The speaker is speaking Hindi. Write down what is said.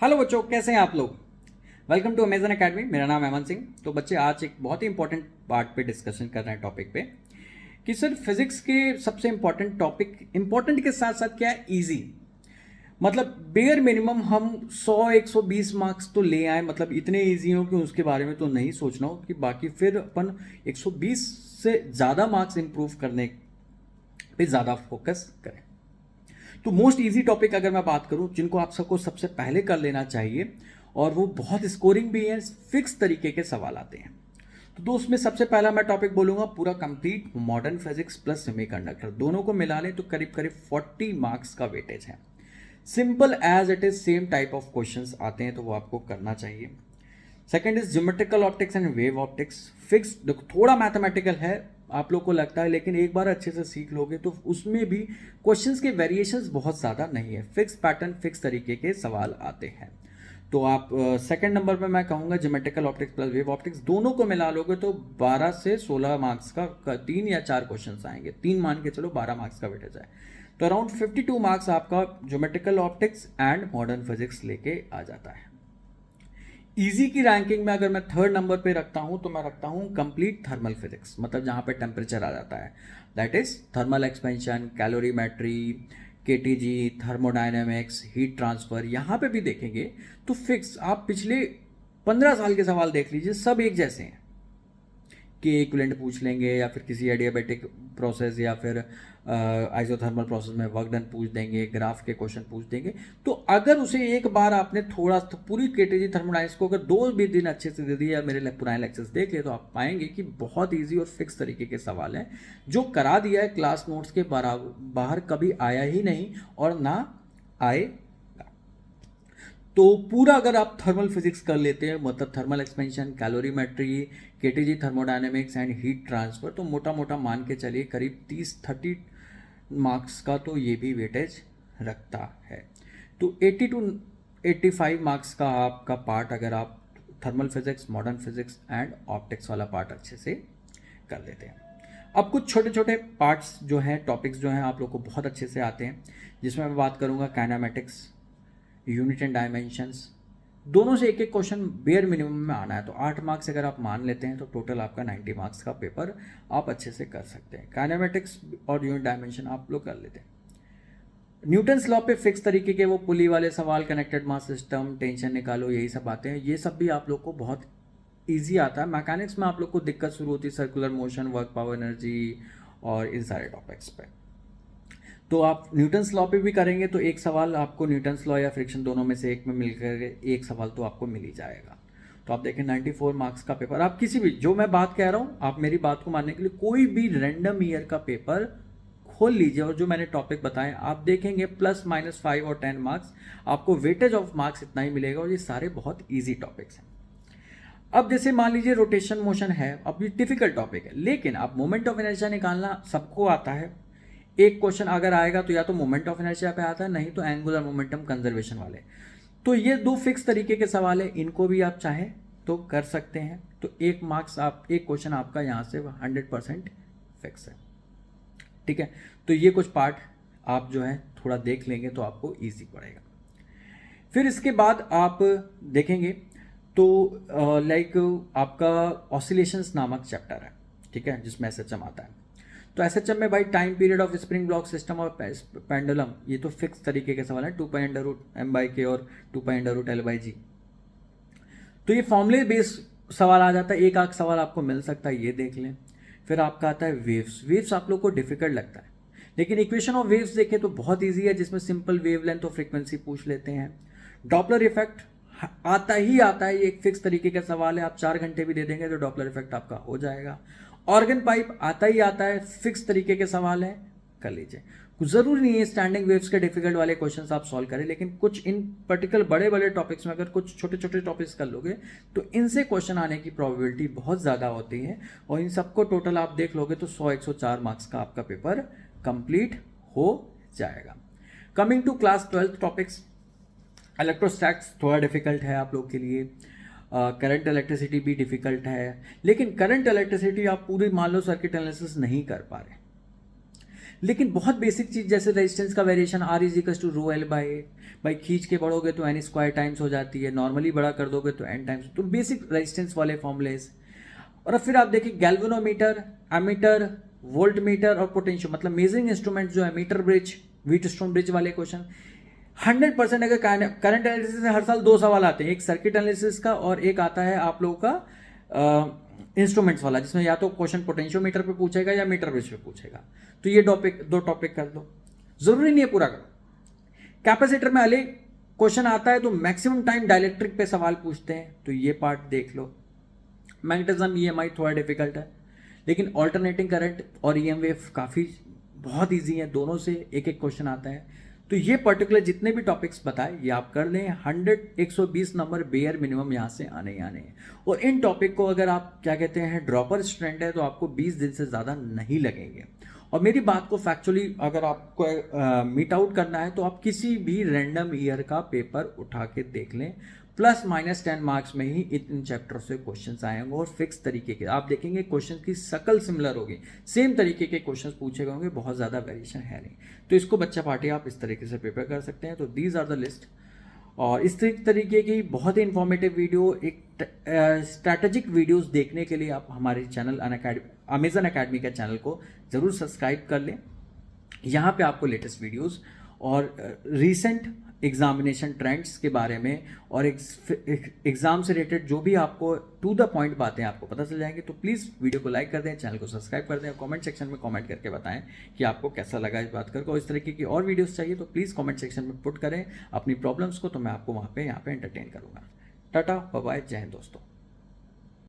हेलो बच्चों, कैसे हैं आप लोग। Welcome to Amazon Academy. मेरा नाम अमन सिंह। तो बच्चे आज एक बहुत ही इंपॉर्टेंट पार्ट पे डिस्कशन कर रहे हैं टॉपिक पे कि सर फिजिक्स के सबसे इंपॉर्टेंट टॉपिक, इंपॉर्टेंट के साथ साथ क्या है, इजी। मतलब बेयर मिनिमम हम 100-120 मार्क्स तो ले आए, मतलब इतने इजी हो कि उसके बारे में तो नहीं सोचना हो कि बाकी फिर अपन 120 से ज़्यादा मार्क्स इंप्रूव करने पे ज़्यादा फोकस करें। तो मोस्ट इजी टॉपिक अगर मैं बात करूं जिनको आप सबको सबसे पहले कर लेना चाहिए और वो बहुत स्कोरिंग भी है, फिक्स तरीके के सवाल आते हैं। तो दोस्त में सबसे पहला मैं टॉपिक बोलूंगा पूरा complete modern physics plus semiconductor, दोनों को मिला लें तो करीब करीब 40 मार्क्स का वेटेज है। Simple as it is, same type of questions आते हैं तो वो आपको करना चाहिए। Second is geometrical optics and wave optics. फिक्स थोड़ा मैथमेटिकल है आप लोग को लगता है, लेकिन एक बार अच्छे से सीख लोगे तो उसमें भी क्वेश्चंस के वेरिएशंस बहुत ज़्यादा नहीं है, फिक्स पैटर्न फिक्स तरीके के सवाल आते हैं। तो आप सेकंड नंबर पर मैं कहूँगा geometrical optics plus wave optics, दोनों को मिला लोगे तो 12 से 16 मार्क्स का 3 या 4 क्वेश्चन आएंगे, 3 मान के चलो 12 मार्क्स का वेटेज है। तो अराउंड 52 मार्क्स आपका geometrical optics and modern physics लेके आ जाता है। इजी की रैंकिंग में अगर मैं थर्ड नंबर पे रखता हूं तो मैं रखता हूं कंप्लीट थर्मल फिजिक्स, मतलब जहां पे टेम्परेचर आ जाता है, that is thermal expansion, calorimetry, KTG, thermodynamics, heat transfer. यहां पे भी देखेंगे तो फिक्स आप पिछले 15 साल के सवाल देख लीजिए, सब एक जैसे हैं कि इक्विवेलेंट पूछ लेंगे या फिर किसी एडियाबेटिक प्रोसेस या फिर आइसोथर्मल प्रोसेस में वर्क डन पूछ देंगे, ग्राफ के क्वेश्चन पूछ देंगे। तो अगर उसे एक बार आपने थोड़ा पूरी केटीजी थर्मोडायनेमिक्स को अगर 2 भी दिन अच्छे से दे दिए या मेरे पुराने लेक्चर्स देख लिए तो आप पाएंगे कि बहुत ईजी और फिक्स तरीके के सवाल हैं जो करा दिया है, क्लास नोट्स के बाहर कभी आया ही नहीं और ना आए। तो पूरा अगर आप थर्मल फिजिक्स कर लेते हैं, मतलब thermal expansion, calorimetry, KTG thermodynamics and heat transfer, तो मोटा मोटा मान के चलिए करीब 30-30 मार्क्स का तो ये भी वेटेज रखता है। तो 80 टू 85 मार्क्स का आपका पार्ट अगर आप thermal physics, modern physics and optics वाला पार्ट अच्छे से कर लेते हैं। अब कुछ छोटे छोटे पार्ट्स जो हैं, टॉपिक्स जो हैं आप लोग को बहुत अच्छे से आते हैं, जिसमें मैं बात करूँगा काइनेमेटिक्स, यूनिट एंड डायमेंशंस, दोनों से एक एक क्वेश्चन बेयर मिनिमम में आना है। तो 8 मार्क्स अगर आप मान लेते हैं तो टोटल आपका 90 मार्क्स का पेपर आप अच्छे से कर सकते हैं। काइनेमेटिक्स और यूनिट डायमेंशन आप लोग कर लेते हैं। न्यूटन्स लॉ पे फिक्स तरीके के वो पुली वाले सवाल, कनेक्टेड मास सिस्टम, टेंशन निकालो, यही सब आते हैं। ये सब भी आप लोग को बहुत ईजी आता है। मैकेनिक्स में आप लोग को दिक्कत शुरू होती है circular motion, work, power, energy और इन सारे टॉपिक्स पे। तो आप न्यूटन्स लॉ पे भी करेंगे तो एक सवाल आपको न्यूटन्स लॉ या फ्रिक्शन दोनों में से एक में मिलकर एक सवाल तो आपको मिल ही जाएगा। तो आप देखें 94 मार्क्स का पेपर, आप किसी भी, जो मैं बात कह रहा हूँ आप मेरी बात को मानने के लिए कोई भी रैंडम ईयर का पेपर खोल लीजिए और जो मैंने टॉपिक बताए आप देखेंगे ±5 और 10 मार्क्स आपको वेटेज ऑफ मार्क्स इतना ही मिलेगा और ये सारे बहुत ईजी टॉपिक्स हैं। अब जैसे मान लीजिए रोटेशन मोशन है, अब ये डिफिकल्ट टॉपिक है, लेकिन अब मोमेंट ऑफ इनर्शिया निकालना सबको आता है। एक क्वेश्चन अगर आएगा तो या तो मोमेंट ऑफ इनर्शिया पे आता है, नहीं तो एंगुलर मोमेंटम कंजर्वेशन वाले। तो ये 2 फिक्स तरीके के सवाल है, इनको भी आप चाहें तो कर सकते हैं। तो 1 मार्क्स आप, एक क्वेश्चन आपका यहाँ से 100% फिक्स है। ठीक है, तो ये कुछ पार्ट आप जो है थोड़ा देख लेंगे तो आपको ईजी पड़ेगा। फिर इसके बाद आप देखेंगे तो लाइक आपका ऑसिलेशंस नामक चैप्टर है, ठीक है, जिसमें एसएचएम आता है। तो एसएचएम में भाई time period of spring block system और पेंडुलम, ये तो फिक्स तरीके के सवाल है, 2π√m/k और 2π√l/g। तो ये फॉर्मूले बेस्ड सवाल आ जाता है, एक आध सवाल आपको मिल सकता है, ये देख लें। फिर आपका आता है वेव्स। वेव्स आप लोग को डिफिकल्ट लगता है, लेकिन इक्वेशन ऑफ वेव्स देखें तो बहुत ईजी है, जिसमें सिंपल वेवलेंथ और फ्रीक्वेंसी पूछ लेते हैं। डॉपलर इफेक्ट आता ही आता है, ये एक फिक्स तरीके का सवाल है, आप 4 घंटे भी दे देंगे तो डॉपलर इफेक्ट आपका हो जाएगा। ऑर्गन पाइप आता ही आता है, फिक्स तरीके के सवाल है, कर लीजिए। कुछ जरूरी नहीं है स्टैंडिंग वेव्स के डिफिकल्ट वाले क्वेश्चंस आप सॉल्व करें, लेकिन कुछ इन पर्टिकुलर बड़े बड़े टॉपिक्स में अगर कुछ छोटे छोटे टॉपिक्स कर लोगे तो इनसे क्वेश्चन आने की प्रोबेबिलिटी बहुत ज़्यादा होती है, और इन सबको टोटल आप देख लोगे तो 100-104 मार्क्स का आपका पेपर कंप्लीट हो जाएगा। Coming to class 12 topics, electrostatics थोड़ा डिफिकल्ट है आप लोग के लिए, करंट इलेक्ट्रिसिटी भी डिफिकल्ट है, लेकिन करंट इलेक्ट्रिसिटी आप पूरी मान लो सर्किट एनालिसिस नहीं कर पा रहे, लेकिन बहुत बेसिक चीज़ जैसे रेजिस्टेंस का variation R is equal to rho L by खींच के बढ़ोगे तो n स्क्वायर टाइम्स हो जाती है, नॉर्मली बड़ा कर दोगे तो n टाइम्स, तो बेसिक रेजिस्टेंस वाले फॉर्मूलेज। और अब फिर आप देखिए गैल्वेनोमीटर, एमीटर, वोल्ट मीटर और पोटेंशियो, मतलब मेजरिंग इंस्ट्रूमेंट जो है मीटर ब्रिज, व्हीटस्टोन ब्रिज वाले क्वेश्चन 100%। अगर करंट एनालिसिस से हर साल 2 सवाल आते हैं, एक सर्किट एनालिसिस का और एक आता है आप लोगों का इंस्ट्रूमेंट्स वाला, जिसमें या तो क्वेश्चन पोटेंशियोमीटर पे पूछेगा या मीटर ब्रिज पे पूछेगा। तो ये दो टॉपिक कर दो, जरूरी नहीं है पूरा करो। कैपेसिटर में अलग क्वेश्चन आता है तो मैक्सिमम टाइम डाइलेक्ट्रिक पे सवाल पूछते हैं, तो ये पार्ट देख लो। मैग्नेटिज्म EMI थोड़ा डिफिकल्ट है, लेकिन ऑल्टरनेटिंग करंट और EM वेव काफ़ी बहुत ईजी है, दोनों से एक एक क्वेश्चन आता है। तो ये पर्टिकुलर जितने भी टॉपिक्स बताए ये आप कर लें, 120 नंबर बेयर मिनिमम यहाँ से आने ही आने हैं। और इन टॉपिक को अगर आप क्या कहते हैं ड्रॉपर स्टूडेंट है तो आपको 20 दिन से ज़्यादा नहीं लगेंगे। और मेरी बात को फैक्चुअली अगर आपको मीट आउट करना है तो आप किसी भी रैंडम ईयर का पेपर उठा के देख लें, +-10 मार्क्स में ही इन चैप्टर से क्वेश्चंस आएंगे और फिक्स तरीके के आप देखेंगे क्वेश्चन की शकल सिमिलर होगी, सेम तरीके के क्वेश्चंस पूछे गए होंगे, बहुत ज़्यादा वेरिएशन है नहीं। तो इसको बच्चा पार्टी आप इस तरीके से प्रिपेयर कर सकते हैं। तो दीज आर द लिस्ट। और इस तरीके की बहुत ही इंफॉर्मेटिव वीडियो, एक स्ट्रैटेजिक वीडियोस देखने के लिए आप हमारे चैनल अमेजन अकेडमी का चैनल को ज़रूर सब्सक्राइब कर लें। यहाँ पे आपको लेटेस्ट वीडियोस और रिसेंट एग्जामिनेशन ट्रेंड्स के बारे में और एग्जाम से रिलेटेड जो भी आपको टू द पॉइंट बातें आपको पता चल जाएंगे। तो प्लीज़ वीडियो को लाइक कर दें, चैनल को सब्सक्राइब कर दें, कमेंट सेक्शन में कमेंट करके बताएं कि आपको कैसा लगा इस बात करके। और इस तरीके की और वीडियोस चाहिए तो प्लीज़ कमेंट सेक्शन में पुट करें अपनी प्रॉब्लम्स को, तो मैं आपको यहाँ पे एंटरटेन करूँगा। टाटा बाय बाय, जय हिंद दोस्तों।